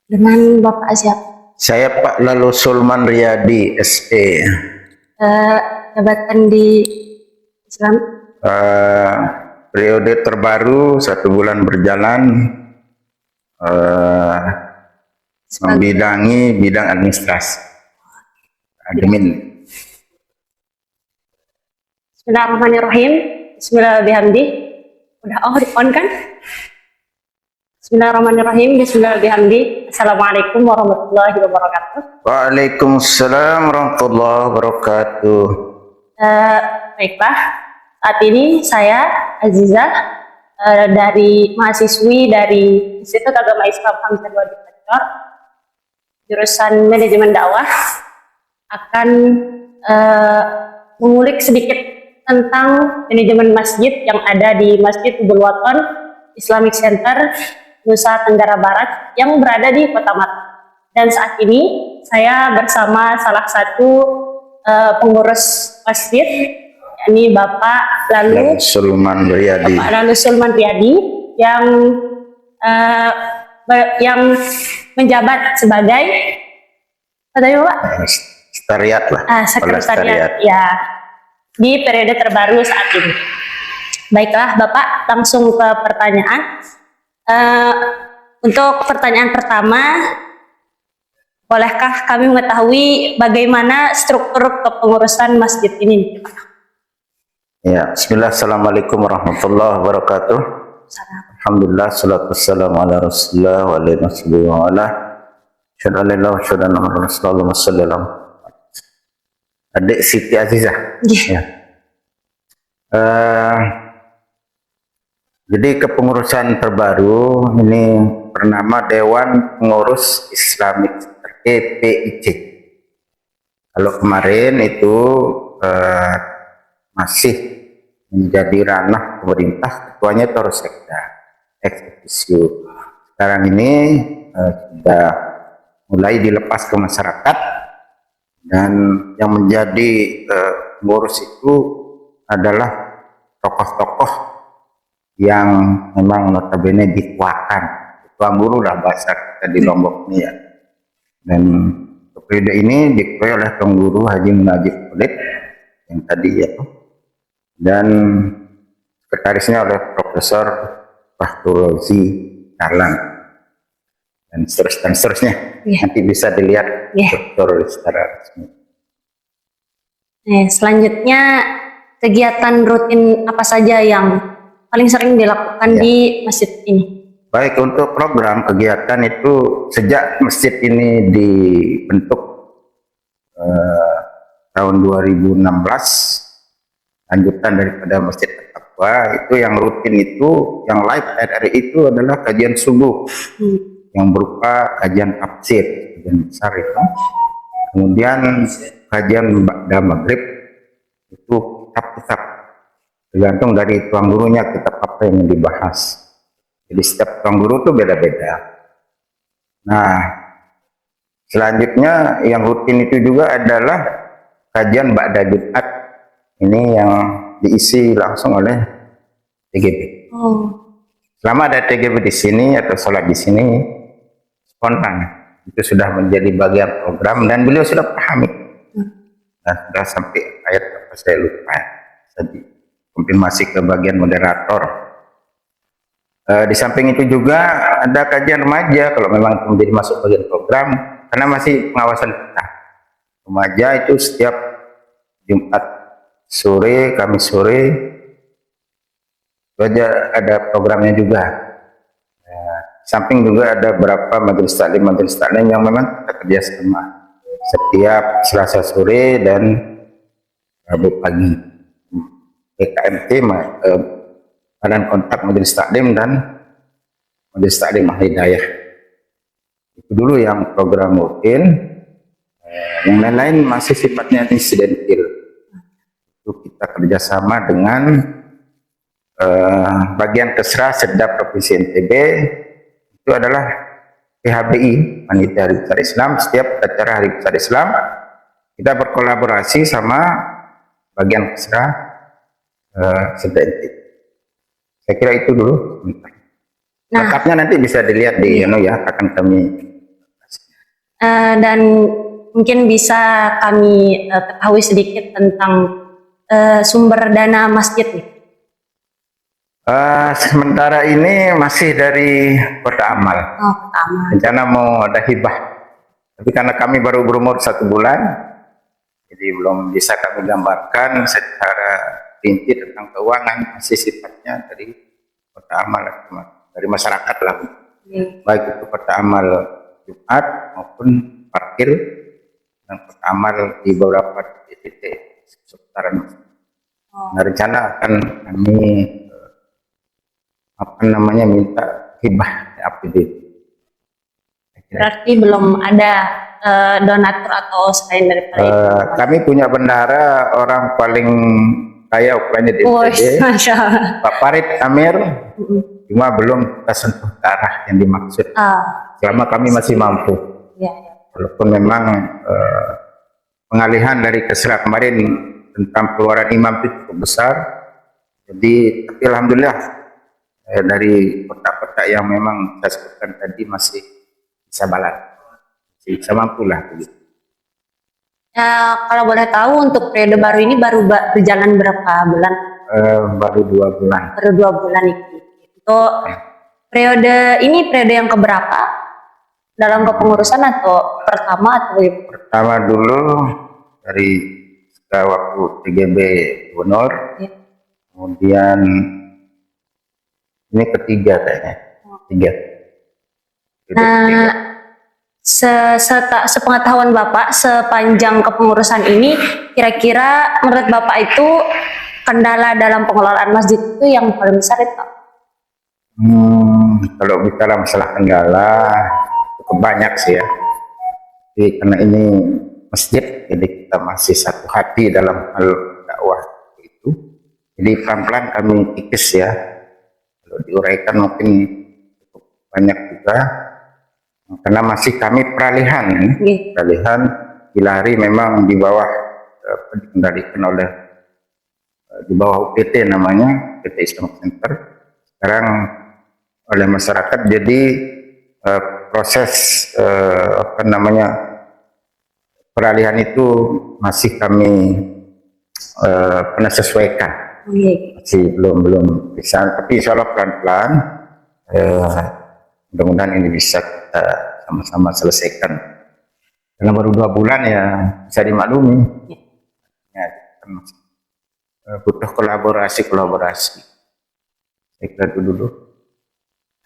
Dengan Bapak siapa? Saya Pak Lalu Sulman Riyadi, SE. Jabatan di Islam. Periode terbaru 1 bulan berjalan, membidangi bidang administrasi. Admin. Bismillahirrahmanirrahim. Bismillahirrahmanirrahim. Udah on kan? Bismillahirrahmanirrahim. Bismillahirrahmanirrahim. Assalamualaikum warahmatullahi wabarakatuh. Waalaikumsalam warahmatullahi wabarakatuh. Baiklah, saat ini saya Azizah dari mahasiswi dari Institut Agama Islam Hamzah Wadi Pacor, jurusan manajemen dakwah, akan mengulik sedikit tentang manajemen masjid yang ada di Masjid Hubul Waton Islamic Center Nusa Tenggara Barat yang berada di Kota Mataram. Dan saat ini saya bersama salah satu pengurus masjid, yakni Bapak Lalu Sulman Riyadi. Bapak Lalu Sulman Riyadi yang menjabat sebagai apa tadi Bapak? Sekretariat lah. Sekretariat ya di periode terbaru saat ini. Baiklah Bapak, langsung ke pertanyaan. Untuk pertanyaan pertama, bolehkah kami mengetahui bagaimana struktur kepengurusan masjid ini? Ya, bismillah, assalamualaikum warahmatullahi wabarakatuh. Alhamdulillah, salatu wassalamu ala rasulullah wa ala alihi wa ala syahadu an la ilaha illallah. Adik Siti Azizah. Ya. Jadi kepengurusan terbaru ini bernama Dewan Pengurus Islamic DPIC. Kalau kemarin itu masih menjadi ranah pemerintah, ketuanya Torus Sekda Eksekutif. Sekarang ini sudah mulai dilepas ke masyarakat, dan yang menjadi pengurus itu adalah tokoh-tokoh yang memang notabene dikuatkan, tuan guru lah bahasa kita di Lombok ini ya. Dan periode ini diketuai oleh tuan guru Haji Munajib Khalid yang tadi ya, dan sekretarisnya oleh Profesor Fahrul Razi Dahlan, dan seterusnya. Nanti bisa dilihat struktur secara resmi. Selanjutnya, kegiatan rutin apa saja yang paling sering dilakukan di masjid ini? Baik, untuk program kegiatan itu sejak masjid ini dibentuk tahun 2016, lanjutan daripada Masjid At-Taqwa, itu yang rutin itu, yang live RRI itu adalah kajian subuh, yang berupa kajian tafsir, kajian besar itu. Kemudian kajian ba'da maghrib itu kitab-kitab, tergantung dari tuan gurunya kitab apa yang dibahas. Jadi setiap tuan guru itu beda-beda. Nah, selanjutnya yang rutin itu juga adalah kajian ba'da Jumat. Ini yang diisi langsung oleh TGB. Selama ada TGB di sini atau sholat di sini, spontan. Itu sudah menjadi bagian program dan beliau sudah pahami. Nah, sudah sampai ayat apa saya lupa. Jadi konfirmasi ke bagian moderator. Di samping itu juga ada kajian remaja kalau memang itu menjadi masuk bagian program, karena masih pengawasan kita. Remaja itu setiap Jumat sore, Kamis sore, itu aja ada programnya juga. Samping juga ada beberapa majelis taklim yang memang kita kerjasama setiap Selasa sore dan Rabu pagi. PKMT, Badan Kontak Majelis Taklim dan Majelis Taklim Ahli Hidayah. Itu dulu yang program rutin. Yang lain-lain masih sifatnya insidentil. Itu kita kerjasama dengan bagian Kesra Sedda Provinsi NTB. Itu adalah PHBI, Panitia Hari Besar Islam. Setiap acara Hari Besar Islam kita berkolaborasi sama bagian Kesra Sedda NTB. Saya kira itu dulu. Lengkapnya nanti bisa dilihat di akan kami Dan mungkin bisa kami ketahui sedikit tentang sumber dana masjid nih. Sementara ini masih dari Kota Amal. Oh, Kota Amal. Rencana mau ada hibah, tapi karena kami baru berumur 1 bulan, jadi belum bisa kami gambarkan secara rinci tentang keuangan. Masih sifatnya dari Kota Amal, dari masyarakat lah. Baik itu Kota Amal Jumat maupun parkir dan Kota Amal di beberapa titik seputaran. Nah, rencana akan kami minta hibah APD. Berarti belum ada donatur atau selain daripada itu? Kami punya bendahara orang paling kaya ukurannya di NTB, Masya Allah. Pak Farid Amir, cuma belum kita sentuh ke arah yang dimaksud. Selama kami masih mampu. Ya. Walaupun memang pengalihan dari kesera kemarin tentang keluaran imam itu cukup besar, jadi tapi alhamdulillah dari kota-kota yang memang saya sebutkan tadi masih bisa balas, masih bisa mampu lah begitu. Kalau boleh tahu untuk periode baru ini baru berjalan berapa bulan? Baru 2 bulan. Baru 2 bulan itu. Untuk periode ini periode yang keberapa dalam kepengurusan atau pertama atau gimana? Pertama dulu dari waktu TGB Gubernur, ya. Kemudian ini ketiga kayaknya, 3. Nah, sepengetahuan Bapak sepanjang kepengurusan ini, kira-kira menurut Bapak itu kendala dalam pengelolaan masjid itu yang paling besar itu? Kalau bicara masalah kendala cukup banyak sih ya. Jadi, karena ini masjid, jadi kita masih satu hati dalam hal dakwah itu. Jadi pelan-pelan kami kikis ya. Kalau diuraikan mungkin cukup banyak juga, karena masih kami peralihan, peralihan Bilari memang di bawah dikendalikan oleh di bawah UPT namanya, UPT Islamic Center, sekarang oleh masyarakat. Jadi proses peralihan itu masih kami pernah sesuaikan. Masih belum bisa, tapi insya Allah pelan-pelan mudah-mudahan ini bisa kita sama-sama selesaikan. Karena baru 2 bulan ya bisa dimaklumi. Ya, butuh kolaborasi. Saya kira itu dulu.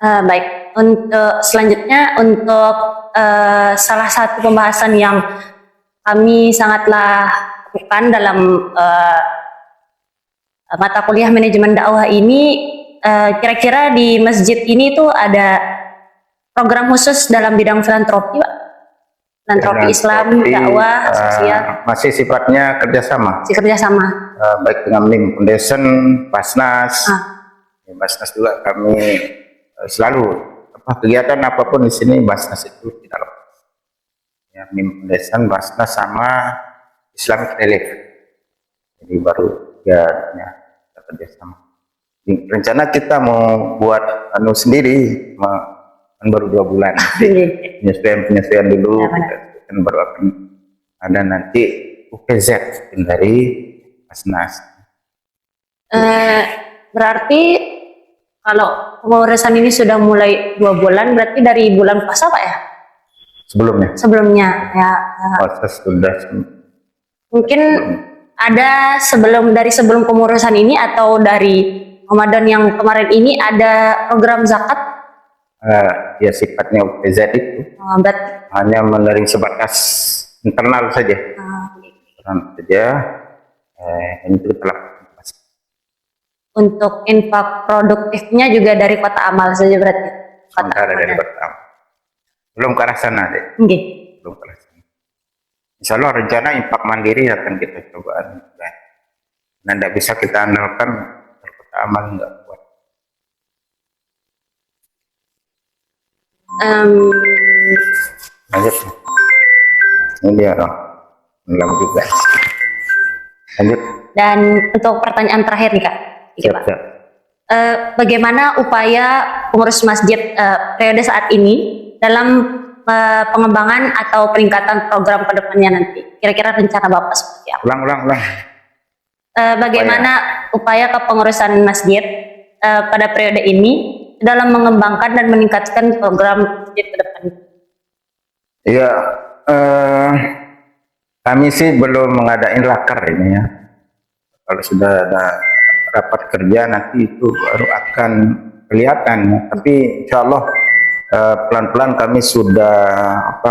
Baik, untuk selanjutnya untuk salah satu pembahasan yang kami sangatlah lakukan dalam mata kuliah manajemen dakwah ini, kira-kira di masjid ini tuh ada program khusus dalam bidang filantropi, Pak? Filantropi Islam, dakwah, sosial. Masih sifatnya kerjasama. Kerjasama. Baik dengan MIM Foundation, Basnas. Basnas juga kami selalu kegiatan apapun di sini Basnas itu tidak lepas. Ya, MIM Foundation, Basnas sama Islamic Relief. Jadi baru ya kerjasama. Rencana kita mau buat sendiri, kan baru 2 bulan. penyesuaian dulu, kan baru akan ada nanti UPZ dari Basnas. Berarti kalau pengurusan ini sudah mulai 2 bulan, berarti dari bulan puasa, Pak ya? Sebelumnya ya. Proses sudah. Mungkin ada sebelum pengurusan ini atau dari Ramadan yang kemarin ini ada program zakat? Ya sifatnya UPZ itu hanya menerima sebatas internal saja. Itu telah. Untuk infak produktifnya juga dari Kota Amal saja berarti? Sementara dari Kota Amal. Belum ke arah sana deh. Belum ke arah sana. Insya Allah rencana infak mandiri akan kita coba. Dan tidak bisa kita andalkan Kota Amal nggak kuat. Lanjut. Ini dia dong. Belum juga. Lanjut. Dan untuk pertanyaan terakhir nih Kak. Siap. Bagaimana upaya pengurus masjid periode saat ini dalam pengembangan atau peningkatan program ke depannya nanti? Kira-kira rencana Bapak seperti apa? Ulang. Bagaimana upaya kepengurusan masjid pada periode ini dalam mengembangkan dan meningkatkan program masjid ke depan? Ya, kami sih belum mengadain lakar ini ya. Kalau sudah ada rapat kerja nanti itu baru akan kelihatan. Tapi insya Allah pelan-pelan kami sudah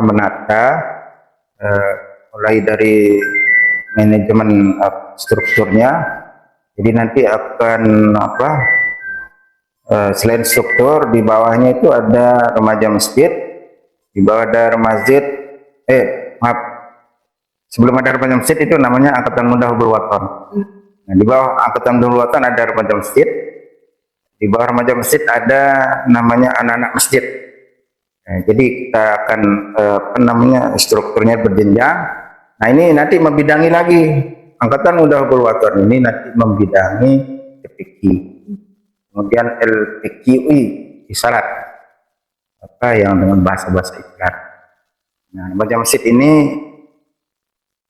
menata mulai dari manajemen strukturnya. Jadi nanti akan selain struktur di bawahnya itu ada remaja masjid, di bawah ada masjid sebelum ada remaja masjid itu namanya Angkatan Muda Hubul Waton. Nah, di bawah Angkatan Hubul Waton ada remaja masjid, di bawah remaja masjid ada namanya anak-anak masjid. Nah, jadi kita akan strukturnya berjenjang. Nah, ini nanti membidangi lagi Angkatan Muda Hubul Waton ini nanti membidangi TPQ, kemudian LPQI isyarat yang dengan bahasa-bahasa isyarat. Nah, remaja masjid ini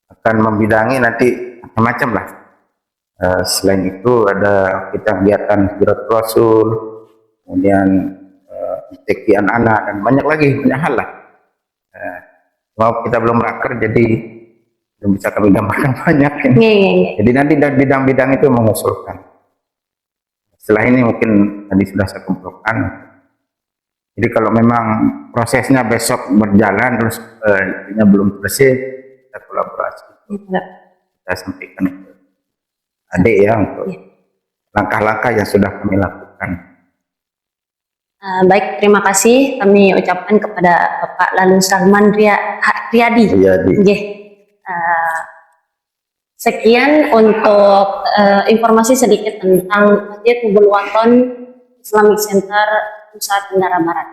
akan membidangi nanti macam-macam lah. Selain itu ada kegiatan Hijratul Rasul, kemudian TPQ anak-anak dan banyak hal lah. Kita belum raker jadi belum bisa kami gambarkan banyak ini. Jadi nanti dari bidang-bidang itu mengusulkan. Setelah ini mungkin tadi sudah saya kumpulkan. Jadi kalau memang prosesnya besok berjalan terus intinya belum selesai, kita kolaborasi. Kita sampaikan ke adik ya untuk langkah-langkah yang sudah kami lakukan. Baik, terima kasih kami ucapkan kepada Bapak Lalu Salman Riyadi. Sekian untuk informasi sedikit tentang Masjid Hubul Waton Islamic Center Nusa Tenggara Barat.